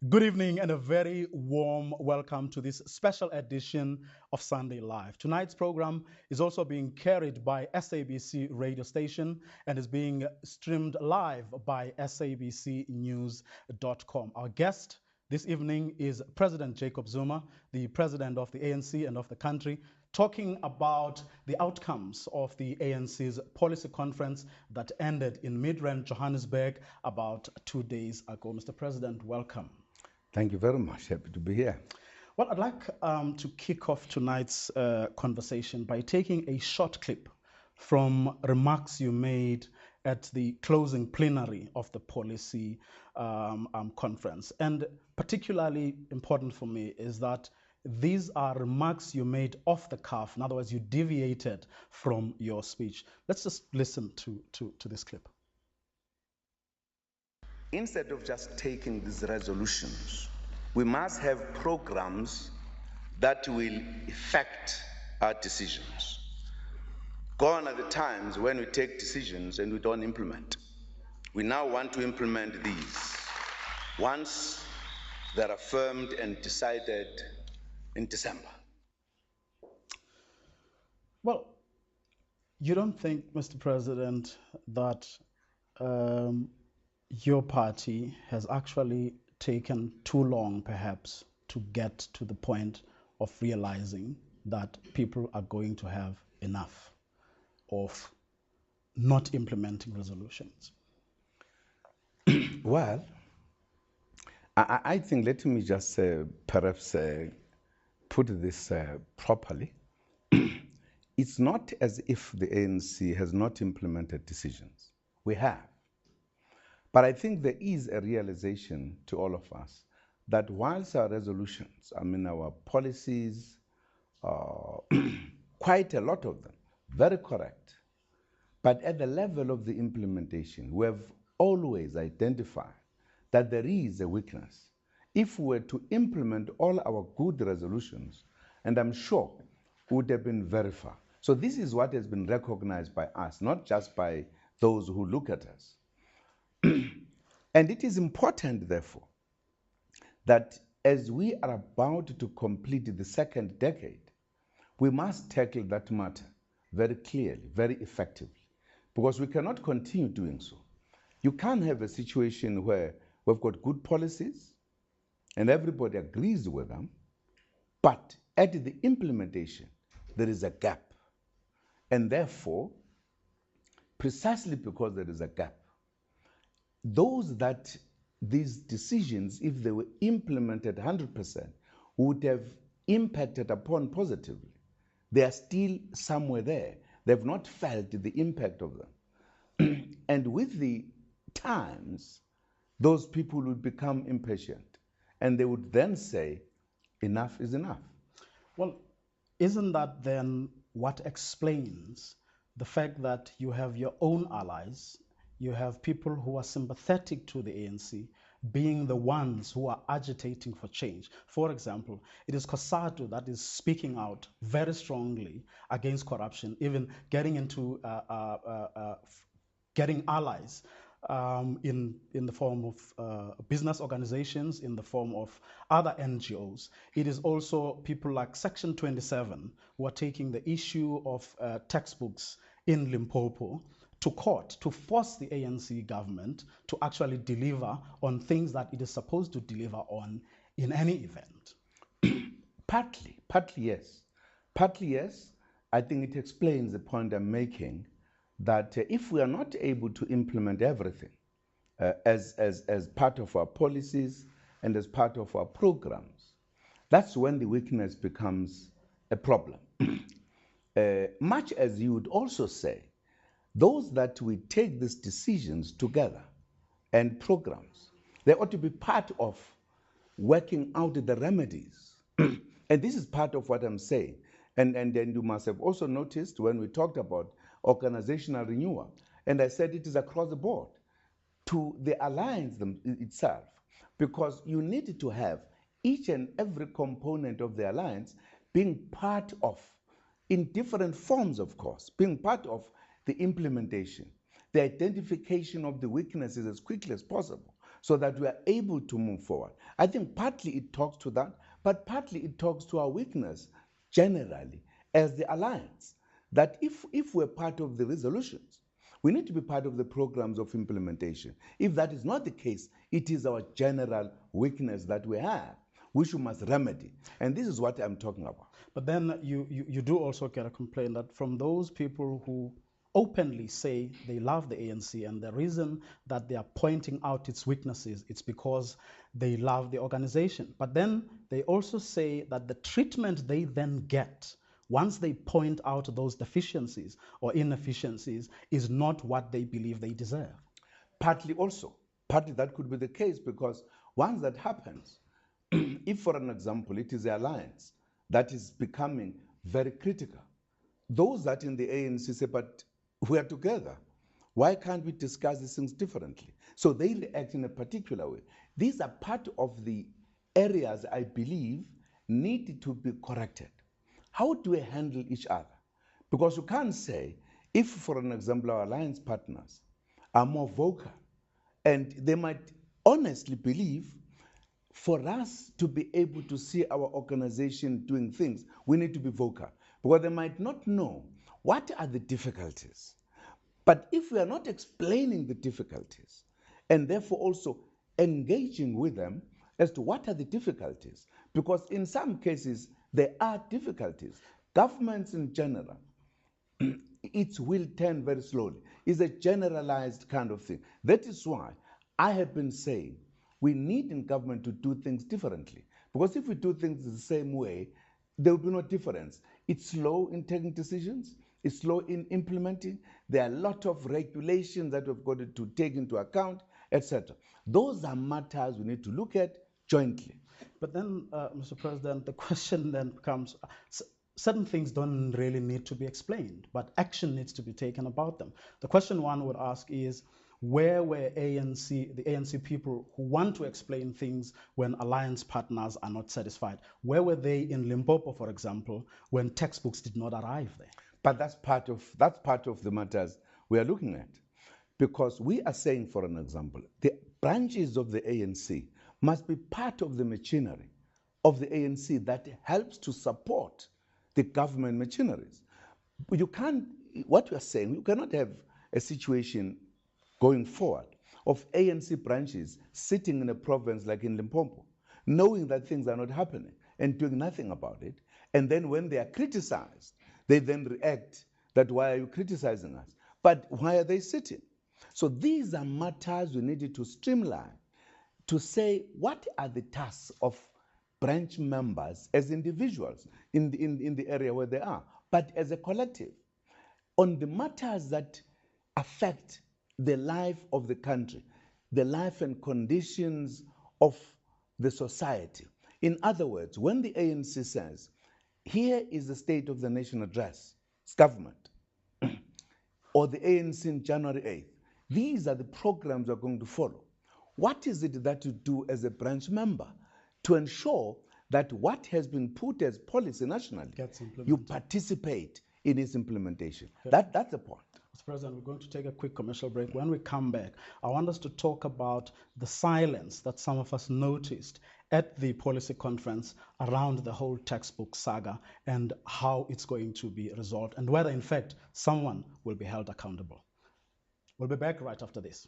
Good evening and a very warm welcome to this special edition of Sunday Live. Tonight's program is also being carried by SABC radio station and is being streamed live by sabcnews.com. Our guest this evening is President Jacob Zuma, the president of the ANC and of the country, talking about the outcomes of the ANC's policy conference that ended in Midrand, Johannesburg, about 2 days ago. Mr. President, welcome. Thank you very much. Happy to be here. Well, I'd like to kick off tonight's conversation by taking a short clip from remarks you made at the closing plenary of the policy conference. And particularly important for me is that these are remarks you made off the cuff. In other words, you deviated from your speech. Let's just listen to this clip. Instead of just taking these resolutions, we must have programs that will affect our decisions. Gone are the times when we take decisions and we don't implement. We now want to implement these once they're affirmed and decided in December. Well, you don't think, Mr. President, that your party has actually taken too long, perhaps, to get to the point of realizing that people are going to have enough of not implementing resolutions? Well, I think, let me just perhaps put this properly. It's not as if the ANC has not implemented decisions. We have. But I think there is a realization to all of us that whilst our resolutions, our policies, quite a lot of them, very correct, but at the level of the implementation, we have always identified that there is a weakness. If we were to implement all our good resolutions, and I'm sure would have been very far. So this is what has been recognized by us, not just by those who look at us. And it is important, therefore, that as we are about to complete the second decade, we must tackle that matter very clearly, very effectively, because we cannot continue doing so. You can't have a situation where we've got good policies and everybody agrees with them, but at the implementation, there is a gap. And therefore, precisely because there is a gap, these decisions, if they were implemented 100%, would have impacted upon positively. They are still somewhere there. They've not felt the impact of them. And with the times, those people would become impatient. And they would then say, enough is enough. Well, isn't that then what explains the fact that you have your own allies, you have people who are sympathetic to the ANC being the ones who are agitating for change? For example, it is COSATU that is speaking out very strongly against corruption, even getting into getting allies in the form of business organizations, in the form of other NGOs. It is also people like Section 27 who are taking the issue of textbooks in Limpopo to court to force the ANC government to actually deliver on things that it is supposed to deliver on in any event. Partly yes. Partly yes. I think it explains the point I'm making, that if we are not able to implement everything as part of our policies and as part of our programs, that's when the weakness becomes a problem. Much as you would also say, those that we take these decisions together and programs, they ought to be part of working out the remedies. And this is part of what I'm saying. And then you must have also noticed when we talked about organizational renewal, and I said it is across the board to the alliance itself, because you need to have each and every component of the alliance being part of, in different forms, of course, being part of the implementation. the identification of the weaknesses as quickly as possible so that we are able to move forward. I think partly it talks to that, but partly it talks to our weakness generally as the alliance, that if we're part of the resolutions, we need to be part of the programs of implementation. If that is not the case, it is our general weakness that we have, which we must remedy. And this is what I'm talking about. But then you do also get a complaint that from those people who openly say they love the ANC, and the reason that they are pointing out its weaknesses, it's because they love the organization. But then they also say that the treatment they then get once they point out those deficiencies or inefficiencies is not what they believe they deserve. Partly that could be the case, because once that happens, if, for an example, it is the alliance that is becoming very critical, those that in the ANC say, but we are together, why can't we discuss these things differently? So they react in a particular way. These are part of the areas I believe need to be corrected. How do we handle each other? Because you can't say, if, for an example, our alliance partners are more vocal, and they might honestly believe for us to be able to see our organization doing things, we need to be vocal. Because they might not know what are the difficulties. But if we are not explaining the difficulties, and therefore also engaging with them as to what are the difficulties, because in some cases, there are difficulties. Governments in general, it will turn very slowly. It's a generalized kind of thing. That is why I have been saying we need in government to do things differently. Because if we do things the same way, there will be no difference. It's slow in taking decisions. It's slow in implementing. There are a lot of regulations that we've got to take into account, etc. Those are matters we need to look at jointly. But then, Mr. President, the question then becomes, certain things don't really need to be explained, but action needs to be taken about them. The question one would ask is, where were the ANC people who want to explain things when alliance partners are not satisfied? Where were they in Limpopo, for example, when textbooks did not arrive there? But that's part of the matters we are looking at. Because we are saying, for an example, the branches of the ANC must be part of the machinery of the ANC that helps to support the government machineries. You can't, what we are saying, you cannot have a situation going forward of ANC branches sitting in a province like in Limpopo, knowing that things are not happening and doing nothing about it. And then when they are criticized, they then react that, why are you criticizing us? But why are they sitting? So these are matters we needed to streamline, to say what are the tasks of branch members as individuals in the area where they are, but as a collective, on the matters that affect the life of the country, the life and conditions of the society. In other words, when the ANC says, here is the State of the Nation address, it's government, or the ANC in January 8th, these are the programs we're going to follow. What is it that you do as a branch member to ensure that what has been put as policy nationally, you participate in its implementation? Okay. That's the point. Mr. President, we're going to take a quick commercial break. When we come back, I want us to talk about the silence that some of us noticed at the policy conference around the whole textbook saga and how it's going to be resolved and whether, in fact, someone will be held accountable. We'll be back right after this.